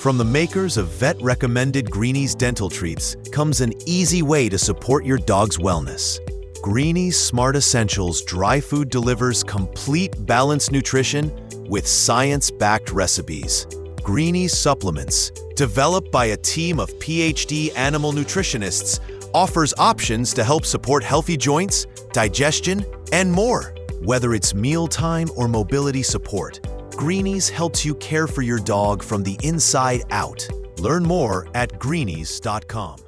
From the makers of vet-recommended Greenies dental treats comes an easy way to support your dog's wellness. Greenies Smart Essentials Dry Food delivers complete balanced nutrition with science-backed recipes. Greenies Supplements, developed by a team of PhD animal nutritionists, offers options to help support healthy joints, digestion, and more. Whether it's mealtime or mobility support, Greenies helps you care for your dog from the inside out. Learn more at greenies.com.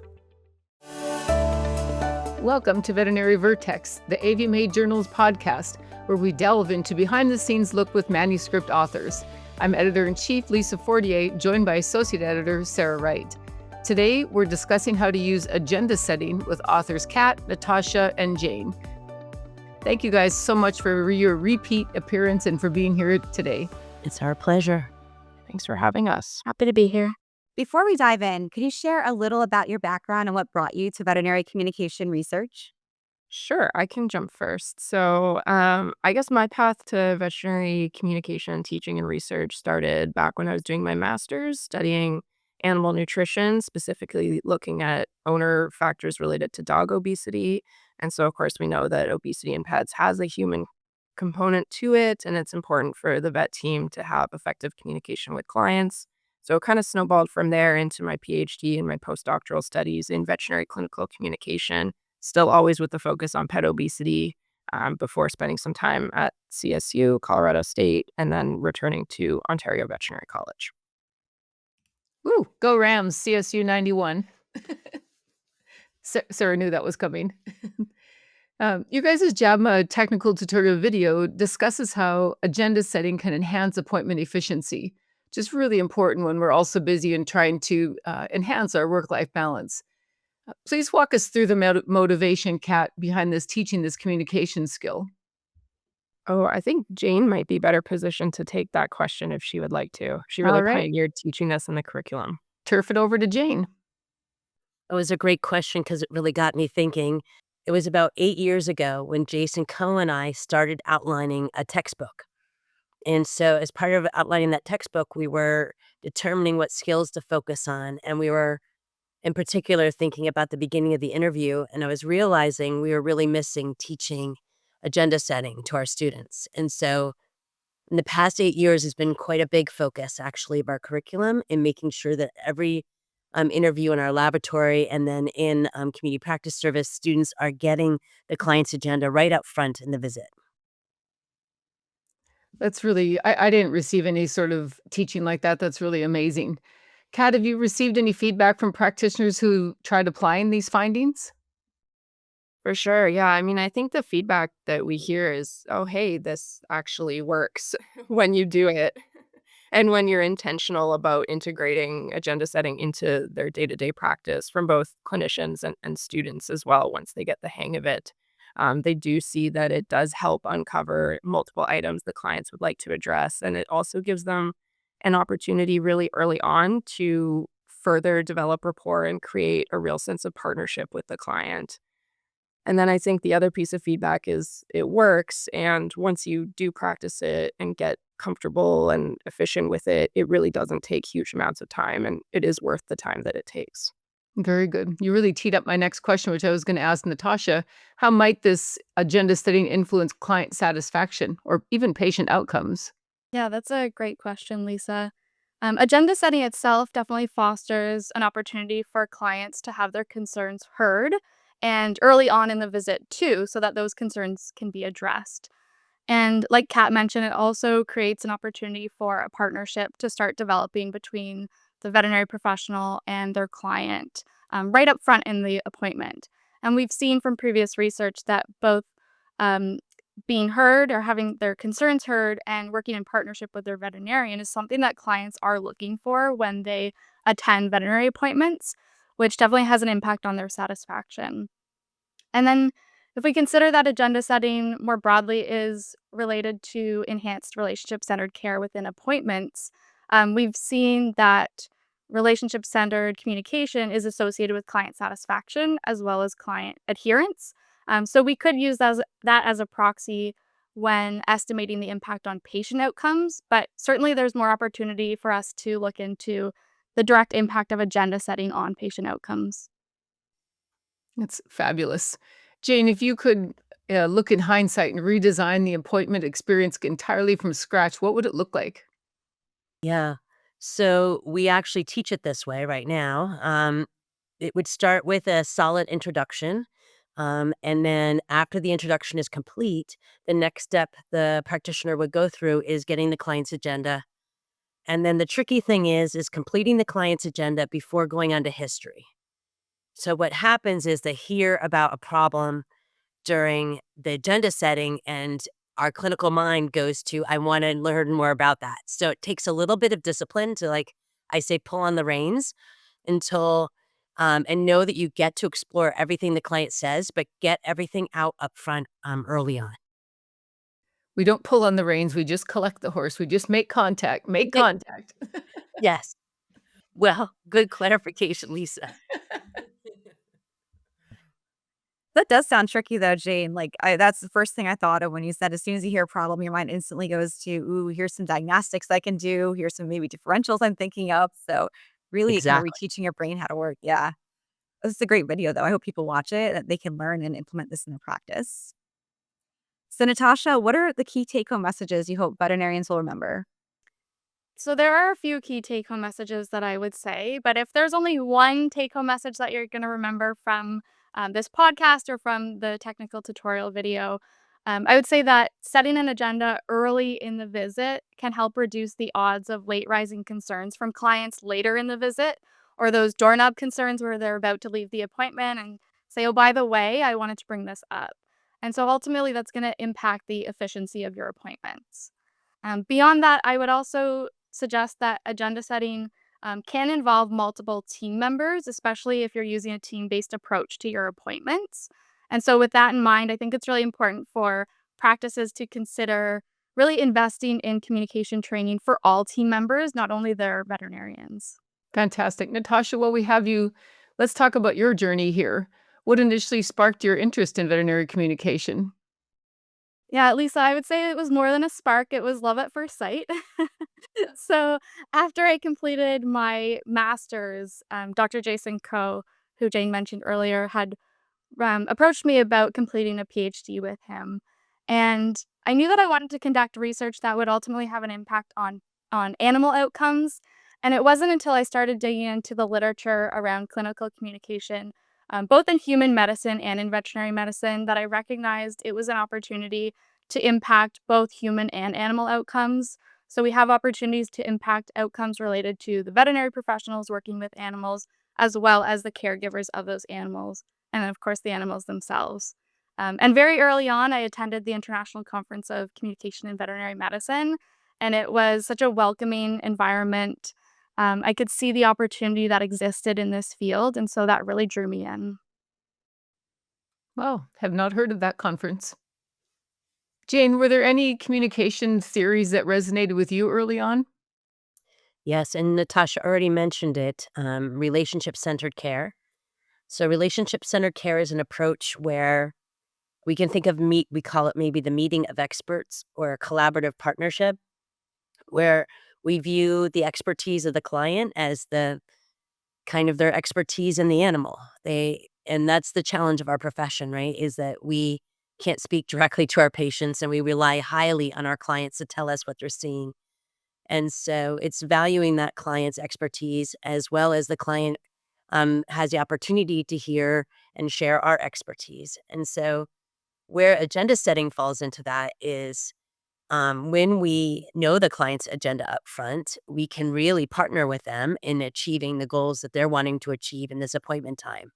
Welcome to Veterinary Vertex, the AVMA Journal's podcast, where we delve into behind-the-scenes look with manuscript authors. I'm Editor-in-Chief Lisa Fortier, joined by Associate Editor Sarah Wright. Today, we're discussing how to use agenda setting with authors Kat, Natasha, and Jane. Thank you guys so much for your repeat appearance and for being here today. It's our pleasure. Thanks for having us. Happy to be here. Before we dive in, could you share a little about your background and what brought you to veterinary communication research? Sure, I can jump first. So I guess my path to veterinary communication, teaching, and research started back when I was doing my master's, studying animal nutrition, specifically looking at owner factors related to dog obesity. And so, of course, we know that obesity in pets has a human component to it, and it's important for the vet team to have effective communication with clients. So it kind of snowballed from there into my PhD and my postdoctoral studies in veterinary clinical communication, still always with the focus on pet obesity, before spending some time at CSU, Colorado State, and then returning to Ontario Veterinary College. Woo, go Rams, CSU 91. Sarah knew that was coming. You guys' JABMA technical tutorial video discusses how agenda setting can enhance appointment efficiency, which is really important when we're also busy and trying to enhance our work-life balance. Please walk us through the motivation, Kat, behind teaching this communication skill. Oh, I think Jane might be better positioned to take that question if she would like to. She really pioneered teaching this in the curriculum. Turf it over to Jane. It was a great question because it really got me thinking. It was about 8 years ago when Jason Coe and I started outlining a textbook. And so as part of outlining that textbook, we were determining what skills to focus on. And we were, in particular, thinking about the beginning of the interview. And I was realizing we were really missing teaching agenda setting to our students. And so in the past 8 years has been quite a big focus, actually, of our curriculum in making sure that every interview in our laboratory and then in community practice service, students are getting the client's agenda right up front in the visit. That's really, I didn't receive any sort of teaching like that. That's really amazing. Kat, have you received any feedback from practitioners who tried applying these findings? For sure. Yeah. I mean, I think the feedback that we hear is, oh, hey, this actually works when you do it. And when you're intentional about integrating agenda setting into their day-to-day practice from both clinicians and students as well, once they get the hang of it, they do see that it does help uncover multiple items the clients would like to address. And it also gives them an opportunity really early on to further develop rapport and create a real sense of partnership with the client. And then I think the other piece of feedback is it works. And once you do practice it and get comfortable and efficient with it, it really doesn't take huge amounts of time, and it is worth the time that it takes. Very good. You really teed up my next question, which I was going to ask Natasha. How might this agenda setting influence client satisfaction or even patient outcomes? Yeah, that's a great question, Lisa. Agenda setting itself definitely fosters an opportunity for clients to have their concerns heard and early on in the visit too, so that those concerns can be addressed. And like Kat mentioned, it also creates an opportunity for a partnership to start developing between the veterinary professional and their client right up front in the appointment. And we've seen from previous research that both being heard or having their concerns heard and working in partnership with their veterinarian is something that clients are looking for when they attend veterinary appointments, which definitely has an impact on their satisfaction. And then if we consider that agenda setting more broadly is related to enhanced relationship-centered care within appointments, we've seen that relationship-centered communication is associated with client satisfaction as well as client adherence. So we could use that as a proxy when estimating the impact on patient outcomes, but certainly there's more opportunity for us to look into the direct impact of agenda setting on patient outcomes. That's fabulous. Jane, if you could look in hindsight and redesign the appointment experience entirely from scratch, what would it look like? Yeah. So we actually teach it this way right now. It would start with a solid introduction. And then after the introduction is complete, the next step the practitioner would go through is getting the client's agenda. And then the tricky thing is completing the client's agenda before going on to history. So what happens is they hear about a problem during the agenda setting, and our clinical mind goes to, I want to learn more about that. So it takes a little bit of discipline to, like I say, pull on the reins until and know that you get to explore everything the client says, but get everything out up front early on. We don't pull on the reins, we just collect the horse, we just make contact, make Okay. contact. Yes. Well, good clarification, Lisa. That does sound tricky though, Jane. Like that's the first thing I thought of when you said as soon as you hear a problem, your mind instantly goes to, ooh, here's some diagnostics I can do. Here's some maybe differentials I'm thinking of. So really kind of Exactly. reteaching your brain how to work. Yeah. This is a great video though. I hope people watch it, that they can learn and implement this in their practice. So Natasha, what are the key take-home messages you hope veterinarians will remember? So there are a few key take-home messages that I would say, but if there's only one take-home message that you're going to remember from this podcast or from the technical tutorial video, I would say that setting an agenda early in the visit can help reduce the odds of late rising concerns from clients later in the visit, or those doorknob concerns where they're about to leave the appointment and say, oh, by the way, I wanted to bring this up. And so ultimately, that's going to impact the efficiency of your appointments. Beyond that, I would also suggest that agenda setting can involve multiple team members, especially if you're using a team based approach to your appointments. And so, with that in mind, I think it's really important for practices to consider really investing in communication training for all team members, not only their veterinarians. Fantastic. Natasha, while we have you, let's talk about your journey here. What initially sparked your interest in veterinary communication? Yeah, Lisa, I would say it was more than a spark, it was love at first sight. So, after I completed my master's, Dr. Jason Coe, who Jane mentioned earlier, had approached me about completing a PhD with him. And I knew that I wanted to conduct research that would ultimately have an impact on animal outcomes. And it wasn't until I started digging into the literature around clinical communication, both in human medicine and in veterinary medicine, that I recognized it was an opportunity to impact both human and animal outcomes. So we have opportunities to impact outcomes related to the veterinary professionals working with animals, as well as the caregivers of those animals, and of course, the animals themselves. And very early on, I attended the International Conference of Communication in Veterinary Medicine, and it was such a welcoming environment. I could see the opportunity that existed in this field, and so that really drew me in. Well, have not heard of that conference. Jane, were there any communication theories that resonated with you early on? Yes, and Natasha already mentioned it, relationship-centered care. So relationship-centered care is an approach where we can think of we call it maybe the meeting of experts or a collaborative partnership, where we view the expertise of the client as the kind of their expertise in the animal. And that's the challenge of our profession, right? Is that we can't speak directly to our patients and we rely highly on our clients to tell us what they're seeing. And so it's valuing that client's expertise as well as the client has the opportunity to hear and share our expertise. And so where agenda setting falls into that is when we know the client's agenda up front, we can really partner with them in achieving the goals that they're wanting to achieve in this appointment time.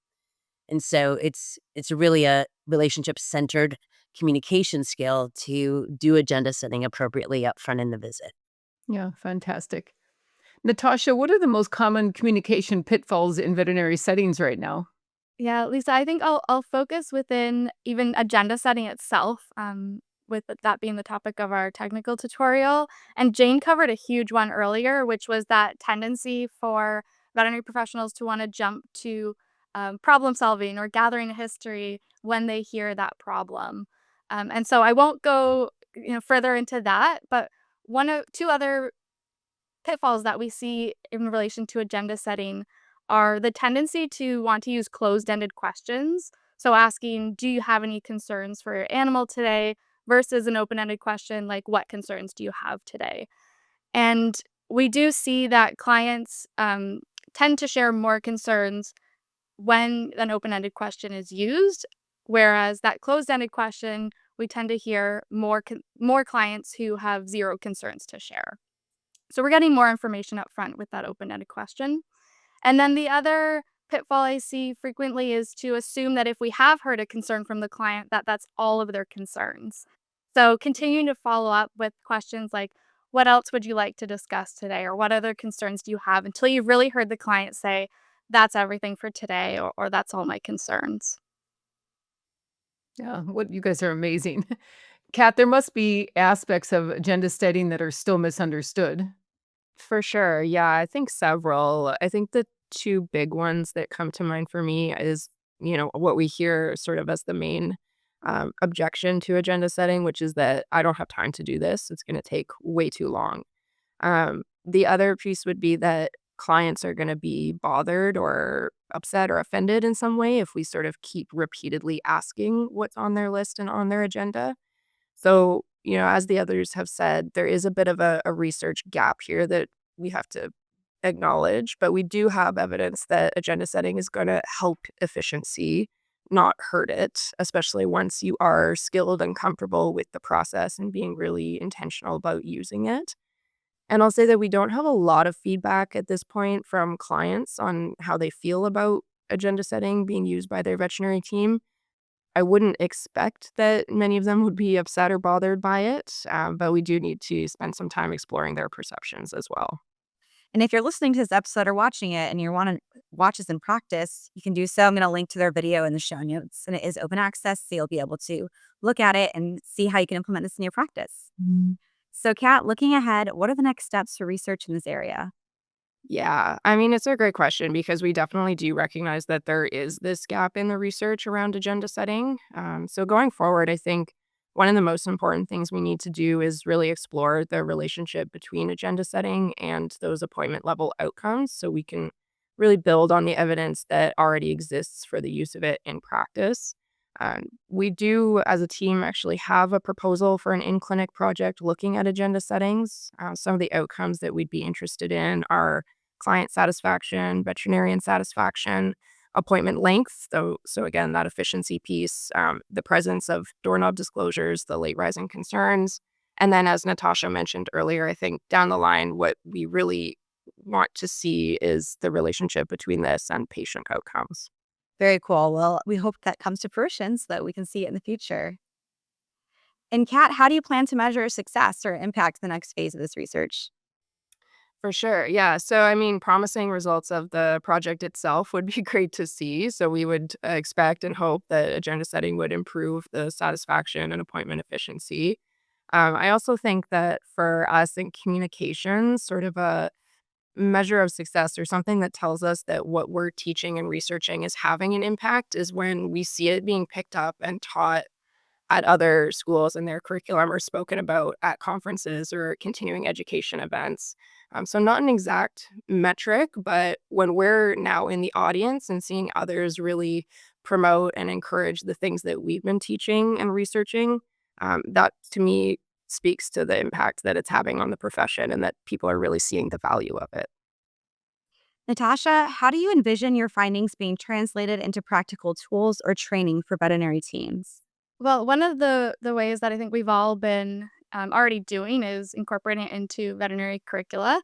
And so it's really a relationship-centered communication skill to do agenda setting appropriately up front in the visit. Yeah, fantastic. Natasha, what are the most common communication pitfalls in veterinary settings right now? Yeah, Lisa, I think I'll focus within even agenda setting itself, with that being the topic of our technical tutorial. And Jane covered a huge one earlier, which was that tendency for veterinary professionals to want to jump to problem solving or gathering a history when they hear that problem. And so I won't go further into that, but two other pitfalls that we see in relation to agenda setting are the tendency to want to use closed-ended questions. So asking, do you have any concerns for your animal today? Versus an open-ended question like, what concerns do you have today? And we do see that clients tend to share more concerns when an open-ended question is used, whereas that closed-ended question, we tend to hear more clients who have zero concerns to share. So we're getting more information up front with that open-ended question. And then the other pitfall I see frequently is to assume that if we have heard a concern from the client, that that's all of their concerns. So continuing to follow up with questions like, what else would you like to discuss today? Or what other concerns do you have, until you've really heard the client say, that's everything for today, or that's all my concerns. Yeah, what you guys are amazing. Kat, there must be aspects of agenda setting that are still misunderstood. For sure. Yeah, I think several. I think the two big ones that come to mind for me is, what we hear sort of as the main objection to agenda setting, which is that I don't have time to do this. It's going to take way too long. The other piece would be that clients are going to be bothered or upset or offended in some way if we sort of keep repeatedly asking what's on their list and on their agenda. So, as the others have said, there is a bit of a research gap here that we have to acknowledge, but we do have evidence that agenda setting is going to help efficiency, not hurt it, especially once you are skilled and comfortable with the process and being really intentional about using it. And I'll say that we don't have a lot of feedback at this point from clients on how they feel about agenda setting being used by their veterinary team. I wouldn't expect that many of them would be upset or bothered by it, but we do need to spend some time exploring their perceptions as well. And if you're listening to this episode or watching it and you want to watch this in practice, you can do so. I'm going to link to their video in the show notes, and it is open access, so you'll be able to look at it and see how you can implement this in your practice. So, Kat, looking ahead, what are the next steps for research in this area? Yeah, I mean, it's a great question because we definitely do recognize that there is this gap in the research around agenda setting. So going forward, I think one of the most important things we need to do is really explore the relationship between agenda setting and those appointment level outcomes so we can really build on the evidence that already exists for the use of it in practice. We do, as a team, actually have a proposal for an in-clinic project looking at agenda settings. Some of the outcomes that we'd be interested in are client satisfaction, veterinarian satisfaction, appointment length. So again, that efficiency piece, the presence of doorknob disclosures, the late rising concerns. And then, as Natasha mentioned earlier, I think down the line, what we really want to see is the relationship between this and patient outcomes. Very cool. Well, we hope that comes to fruition so that we can see it in the future. And Kat, how do you plan to measure success or impact the next phase of this research? For sure. Yeah. So, I mean, promising results of the project itself would be great to see. So, we would expect and hope that agenda setting would improve the satisfaction and appointment efficiency. I also think that for us in communications, sort of a measure of success or something that tells us that what we're teaching and researching is having an impact is when we see it being picked up and taught at other schools in their curriculum or spoken about at conferences or continuing education events. So not an exact metric, but when we're now in the audience and seeing others really promote and encourage the things that we've been teaching and researching, that to me speaks to the impact that it's having on the profession and that people are really seeing the value of it. Natasha, how do you envision your findings being translated into practical tools or training for veterinary teams? Well, one of the ways that I think we've all been already doing is incorporating it into veterinary curricula.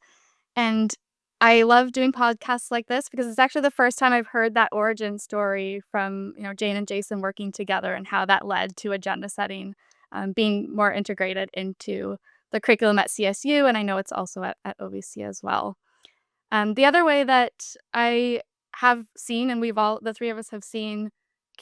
And I love doing podcasts like this because it's actually the first time I've heard that origin story from, Jane and Jason working together and how that led to agenda setting being more integrated into the curriculum at CSU. And I know it's also at OVC as well. The other way that I have seen, and the three of us have seen,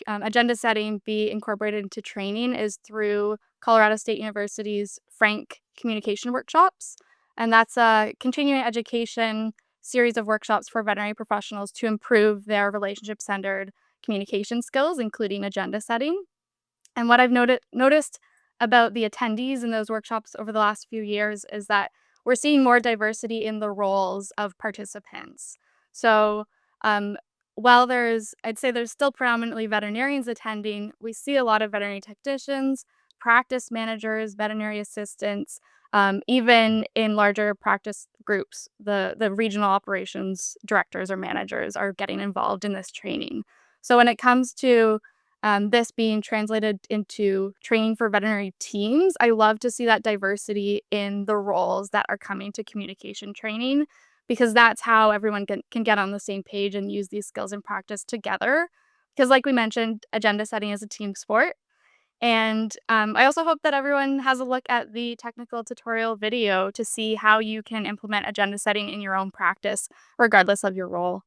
agenda setting be incorporated into training is through Colorado State University's Frank Communication Workshops. And that's a continuing education series of workshops for veterinary professionals to improve their relationship-centered communication skills, including agenda setting. And what I've noticed about the attendees in those workshops over the last few years is that we're seeing more diversity in the roles of participants. So while I'd say there's still predominantly veterinarians attending, we see a lot of veterinary technicians, practice managers, veterinary assistants, even in larger practice groups, the regional operations directors or managers are getting involved in this training. So when it comes to this being translated into training for veterinary teams, I love to see that diversity in the roles that are coming to communication training, because that's how everyone can get on the same page and use these skills in practice together. Because like we mentioned, agenda setting is a team sport. And I also hope that everyone has a look at the technical tutorial video to see how you can implement agenda setting in your own practice, regardless of your role.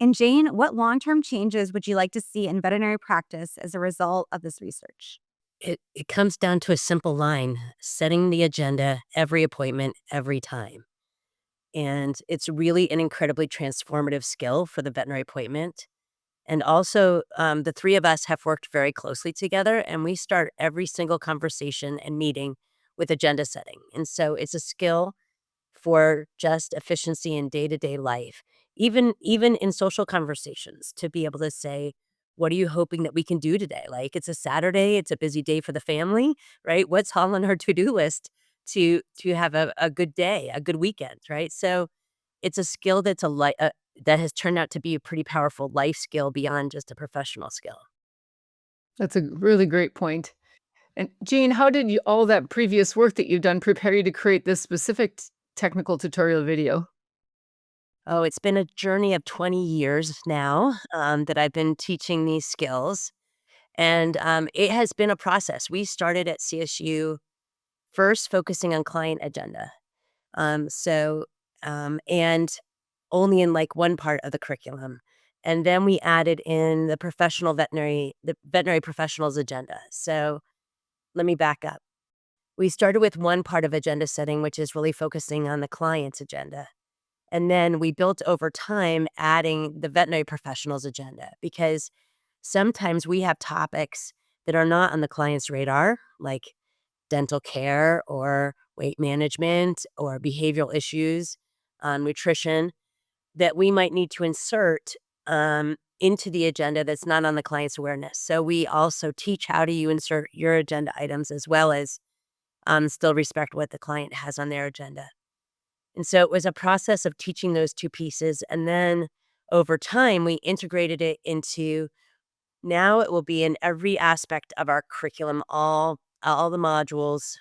And Jane, what long-term changes would you like to see in veterinary practice as a result of this research? It comes down to a simple line: setting the agenda every appointment, every time. And it's really an incredibly transformative skill for the veterinary appointment. And also, the three of us have worked very closely together, and we start every single conversation and meeting with agenda setting. And so it's a skill for just efficiency in day-to-day life, even in social conversations, to be able to say, what are you hoping that we can do today? Like, it's a Saturday, it's a busy day for the family, right? What's all on our to-do list to have a good day, a good weekend, right? So it's a skill that has turned out to be a pretty powerful life skill beyond just a professional skill. That's a really great point. And Jean, how did all that previous work that you've done prepare you to create this specific technical tutorial video? Oh, it's been a journey of 20 years now, that I've been teaching these skills, and it has been a process. We started at CSU first focusing on client agenda, and only in like one part of the curriculum, and then we added in the veterinary professionals agenda. So let me back up. We started with one part of agenda setting, which is really focusing on the client's agenda. And then we built over time, adding the veterinary professionals agenda, because sometimes we have topics that are not on the client's radar, like dental care or weight management or behavioral issues, nutrition, that we might need to insert into the agenda that's not on the client's awareness. So we also teach how do you insert your agenda items, as well as still respect what the client has on their agenda. And so it was a process of teaching those two pieces. And then over time, we integrated it into, now it will be in every aspect of our curriculum, all the modules.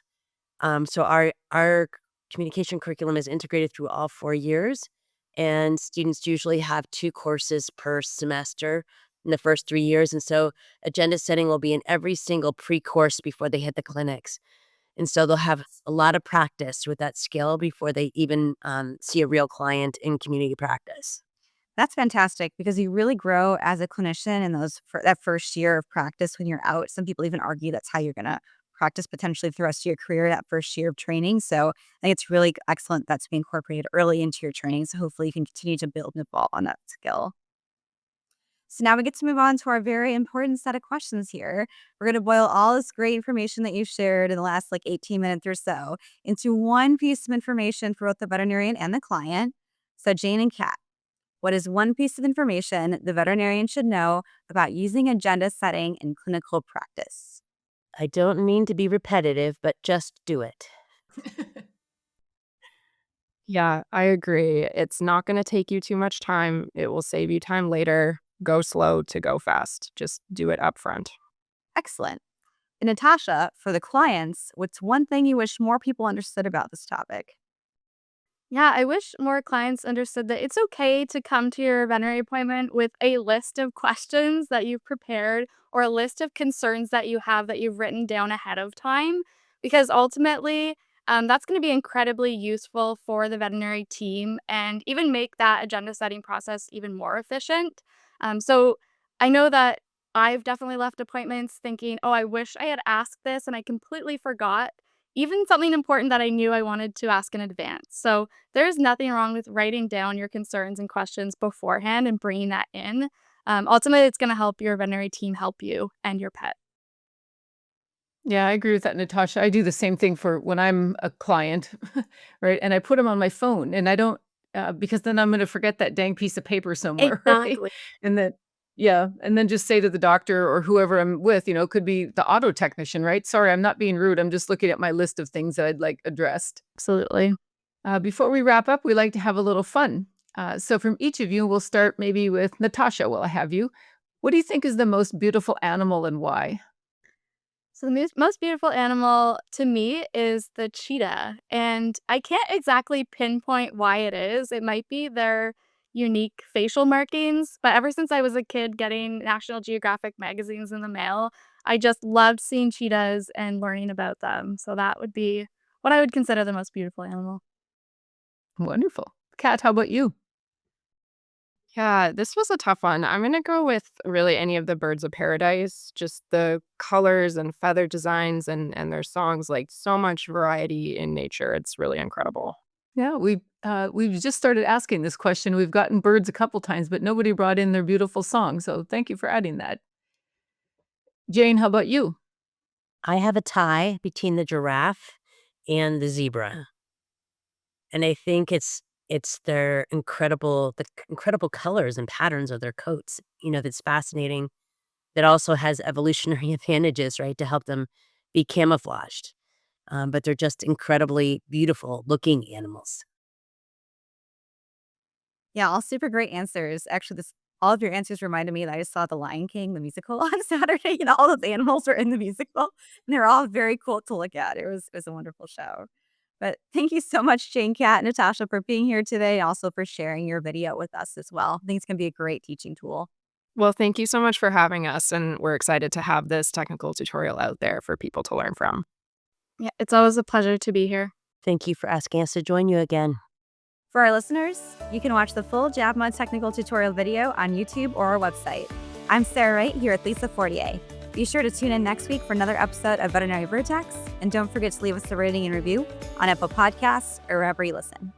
So our communication curriculum is integrated through all 4 years. And students usually have 2 courses per semester in the first 3 years. And so agenda setting will be in every single pre-course before they hit the clinics. And so they'll have a lot of practice with that skill before they even see a real client in community practice. That's fantastic, because you really grow as a clinician in that first year of practice when you're out. Some people even argue that's how you're going to practice potentially the rest of your career, that first year of training. So I think it's really excellent that's being incorporated early into your training. So hopefully you can continue to build and evolve on that skill. So now we get to move on to our very important set of questions here. We're going to boil all this great information that you've shared in the last 18 minutes or so into one piece of information for both the veterinarian and the client. So Jane and Kat, what is one piece of information the veterinarian should know about using agenda setting in clinical practice? I don't mean to be repetitive, but just do it. Yeah, I agree. It's not going to take you too much time. It will save you time later. Go slow to go fast. Just do it up front. Excellent. And Natasha, for the clients, what's one thing you wish more people understood about this topic? Yeah, I wish more clients understood that it's okay to come to your veterinary appointment with a list of questions that you've prepared, or a list of concerns that you have that you've written down ahead of time, because ultimately, that's going to be incredibly useful for the veterinary team and even make that agenda setting process even more efficient. So I know that I've definitely left appointments thinking, oh, I wish I had asked this and I completely forgot. Even something important that I knew I wanted to ask in advance. So there's nothing wrong with writing down your concerns and questions beforehand and bringing that in. Ultimately, it's going to help your veterinary team help you and your pet. Yeah, I agree with that, Natasha. I do the same thing for when I'm a client, right? And I put them on my phone, and I don't because then I'm going to forget that dang piece of paper somewhere, right? Exactly. And then, yeah, and then just say to the doctor or whoever I'm with, could be the auto technician, right? Sorry, I'm not being rude. I'm just looking at my list of things that I'd like addressed. Absolutely. Before we wrap up, we like to have a little fun. So, from each of you, we'll start maybe with Natasha. Will I have you? What do you think is the most beautiful animal and why? So the most beautiful animal to me is the cheetah, and I can't exactly pinpoint why it is. It might be their unique facial markings, but ever since I was a kid getting National Geographic magazines in the mail, I just loved seeing cheetahs and learning about them. So that would be what I would consider the most beautiful animal. Wonderful. Kat, how about you? Yeah, this was a tough one. I'm gonna go with really any of the birds of paradise, just the colors and feather designs and their songs, like so much variety in nature. It's really incredible. Yeah, we've just started asking this question. We've gotten birds a couple times, but nobody brought in their beautiful song. So thank you for adding that. Jane, how about you? I have a tie between the giraffe and the zebra. And I think it's their incredible colors and patterns of their coats, that's fascinating. That also has evolutionary advantages, right, to help them be camouflaged. But they're just incredibly beautiful looking animals. Yeah, all super great answers. Actually, this all of your answers reminded me that I saw The Lion King, the musical, on Saturday, and all those animals were in the musical, and they're all very cool to look at. It was a wonderful show. But thank you so much, Jane, Kat, and Natasha, for being here today, and also for sharing your video with us as well. I think it's gonna be a great teaching tool. Well, thank you so much for having us, and we're excited to have this technical tutorial out there for people to learn from. Yeah, it's always a pleasure to be here. Thank you for asking us to join you again. For our listeners, you can watch the full JabMud technical tutorial video on YouTube or our website. I'm Sarah Wright here with Lisa Fortier. Be sure to tune in next week for another episode of Veterinary Vertex, and don't forget to leave us a rating and review on Apple Podcasts or wherever you listen.